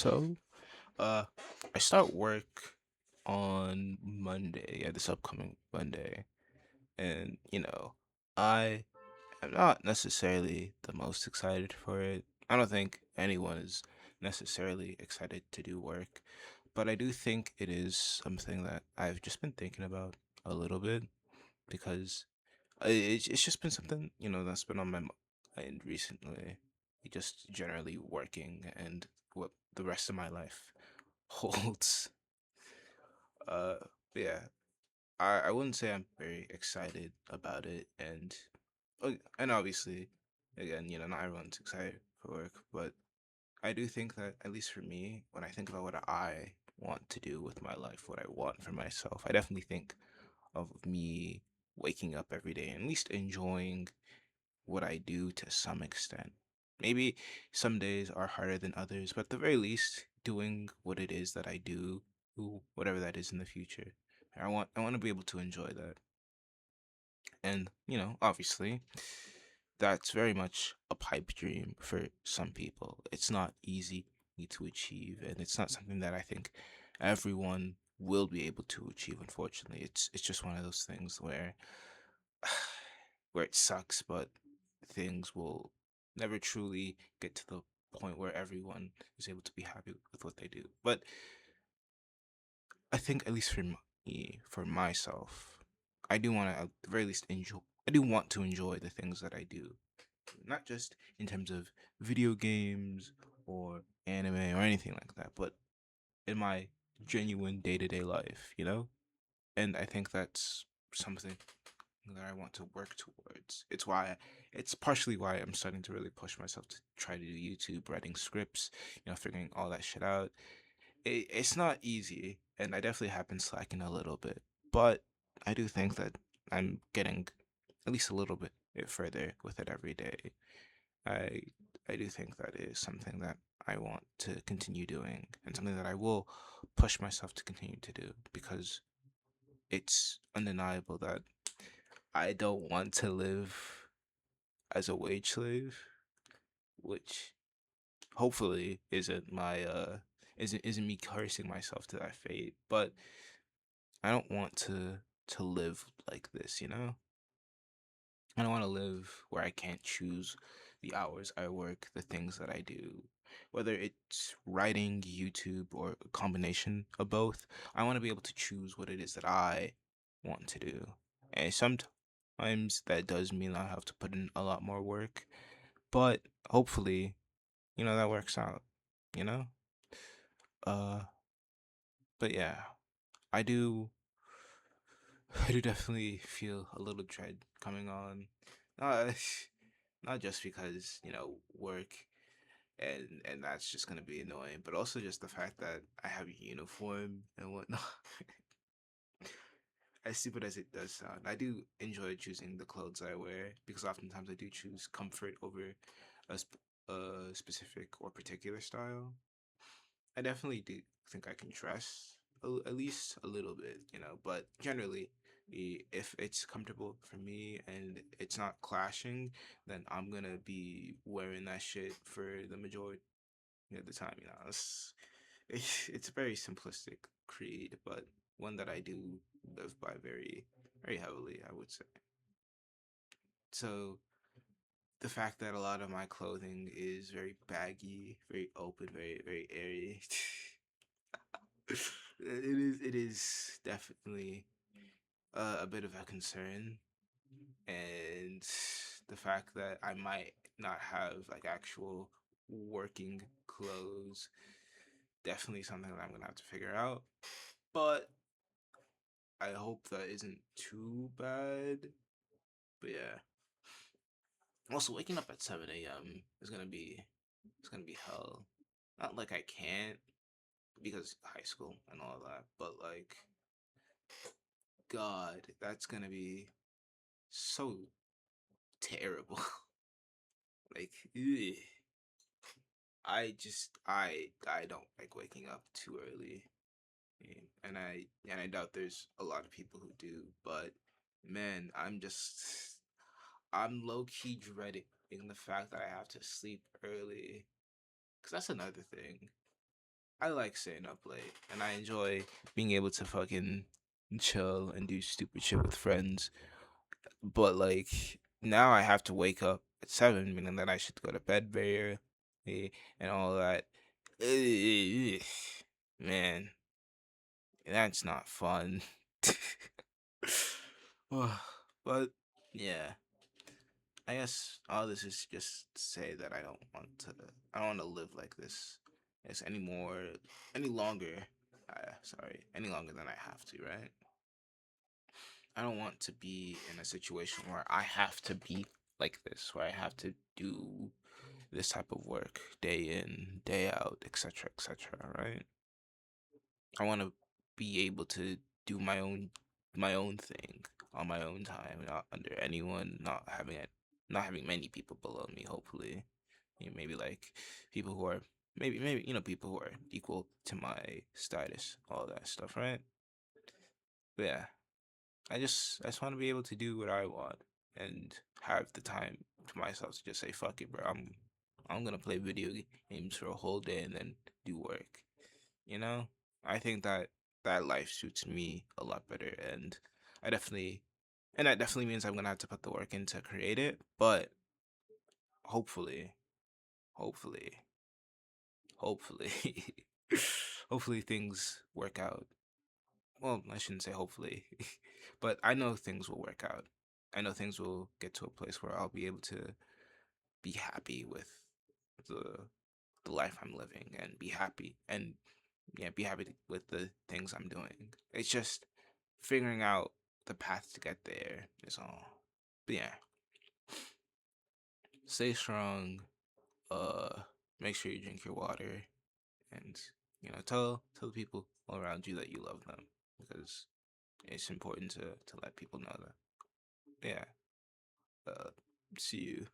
So, uh, I start work on Monday, yeah, this upcoming Monday. And, I am not necessarily the most excited for it. I don't think anyone is necessarily excited to do work, but I do think it is something that I've just been thinking about a little bit because it's just been something, that's been on my mind recently. Just generally working and what the rest of my life holds. Uh, yeah, I wouldn't say I'm very excited about it, and obviously, again, not everyone's excited for work, but I do think that at least for me, when I think about what I want to do with my life, what I want for myself, I definitely think of me waking up every day and at least enjoying what I do to some extent. Maybe some days are harder than others, but at the very least, doing what it is that I do, whatever that is in the future. I want to be able to enjoy that. And, obviously, that's very much a pipe dream for some people. It's not easy to achieve, and it's not something that I think everyone will be able to achieve, unfortunately. It's just one of those things where it sucks, but things will never truly get to the point where everyone is able to be happy with what they do. But I think, at least for me, for myself, I do want to, at the very least, enjoy. I do want to enjoy the things that I do, not just in terms of video games or anime or anything like that, but in my genuine day to day life, And I think that's something that I want to work towards. It's partially why I'm starting to really push myself to try to do YouTube, writing scripts, figuring all that shit out. It's not easy, and I definitely have been slacking a little bit, but I do think that I'm getting at least a little bit further with it every day. I I do think that is something that I want to continue doing and something that I will push myself to continue to do because it's undeniable that I don't want to live as a wage slave, which hopefully isn't me cursing myself to that fate, but I don't want to live like this, I don't want to live where I can't choose the hours I work, the things that I do, whether it's writing, YouTube, or a combination of both. I want to be able to choose what it is that I want to do. And sometimes that does mean I have to put in a lot more work, but hopefully, that works out, you know? Uh, but yeah, I do I do definitely feel a little dread coming on. Not, not just because, work and that's just gonna be annoying, but also just the fact that I have a uniform and whatnot. As stupid as it does sound, I do enjoy choosing the clothes I wear because oftentimes I do choose comfort over a specific or particular style. I definitely do think I can dress at least a little bit, but generally, if it's comfortable for me and it's not clashing, then I'm gonna be wearing that shit for the majority of the time, it's a very simplistic creed, but one that I do live by very, very heavily, I would say. So the fact that a lot of my clothing is very baggy, very open, very, very airy. It is definitely a bit of a concern, and the fact that I might not have like actual working clothes definitely something that I'm gonna have to figure out. But I hope that isn't too bad. But yeah. Also, waking up at 7 a.m. is gonna be hell. Not like I can't because high school and all that, but like God, that's gonna be so terrible. Like, ugh. I don't like waking up too early, and I doubt there's a lot of people who do. But man, I'm low key dreading the fact that I have to sleep early, cause that's another thing. I like staying up late, and I enjoy being able to fucking chill and do stupid shit with friends. But like now, I have to wake up at 7, meaning that I should go to bed very early and all that. Ugh, man, that's not fun. But yeah, I guess all this is just to say that I don't want to live like this, yes, anymore, any longer. Sorry, any longer than I have to, right? I don't want to be in a situation where I have to be like this, where I have to do this type of work day in, day out, etc., etc., right? I want to be able to do my own thing on my own time, not under anyone, not having many people below me. Hopefully, maybe like people who are maybe people who are equal to my status, all that stuff, right? But yeah, I just want to be able to do what I want and have the time to myself to just say fuck it, bro. I'm gonna play video games for a whole day and then do work. You know, I think that life suits me a lot better, and I definitely and that definitely means I'm gonna have to put the work in to create it. But hopefully, hopefully, hopefully, hopefully things work out. Well, I shouldn't say hopefully, but I know things will work out. I know things will get to a place where I'll be able to be happy with the the life I'm living and be happy and yeah, be happy with the things I'm doing. It's just figuring out the path to get there is all. But yeah, stay strong. Uh, make sure you drink your water and tell the people all around you that you love them because it's important to let people know that. Yeah. Uh, see you.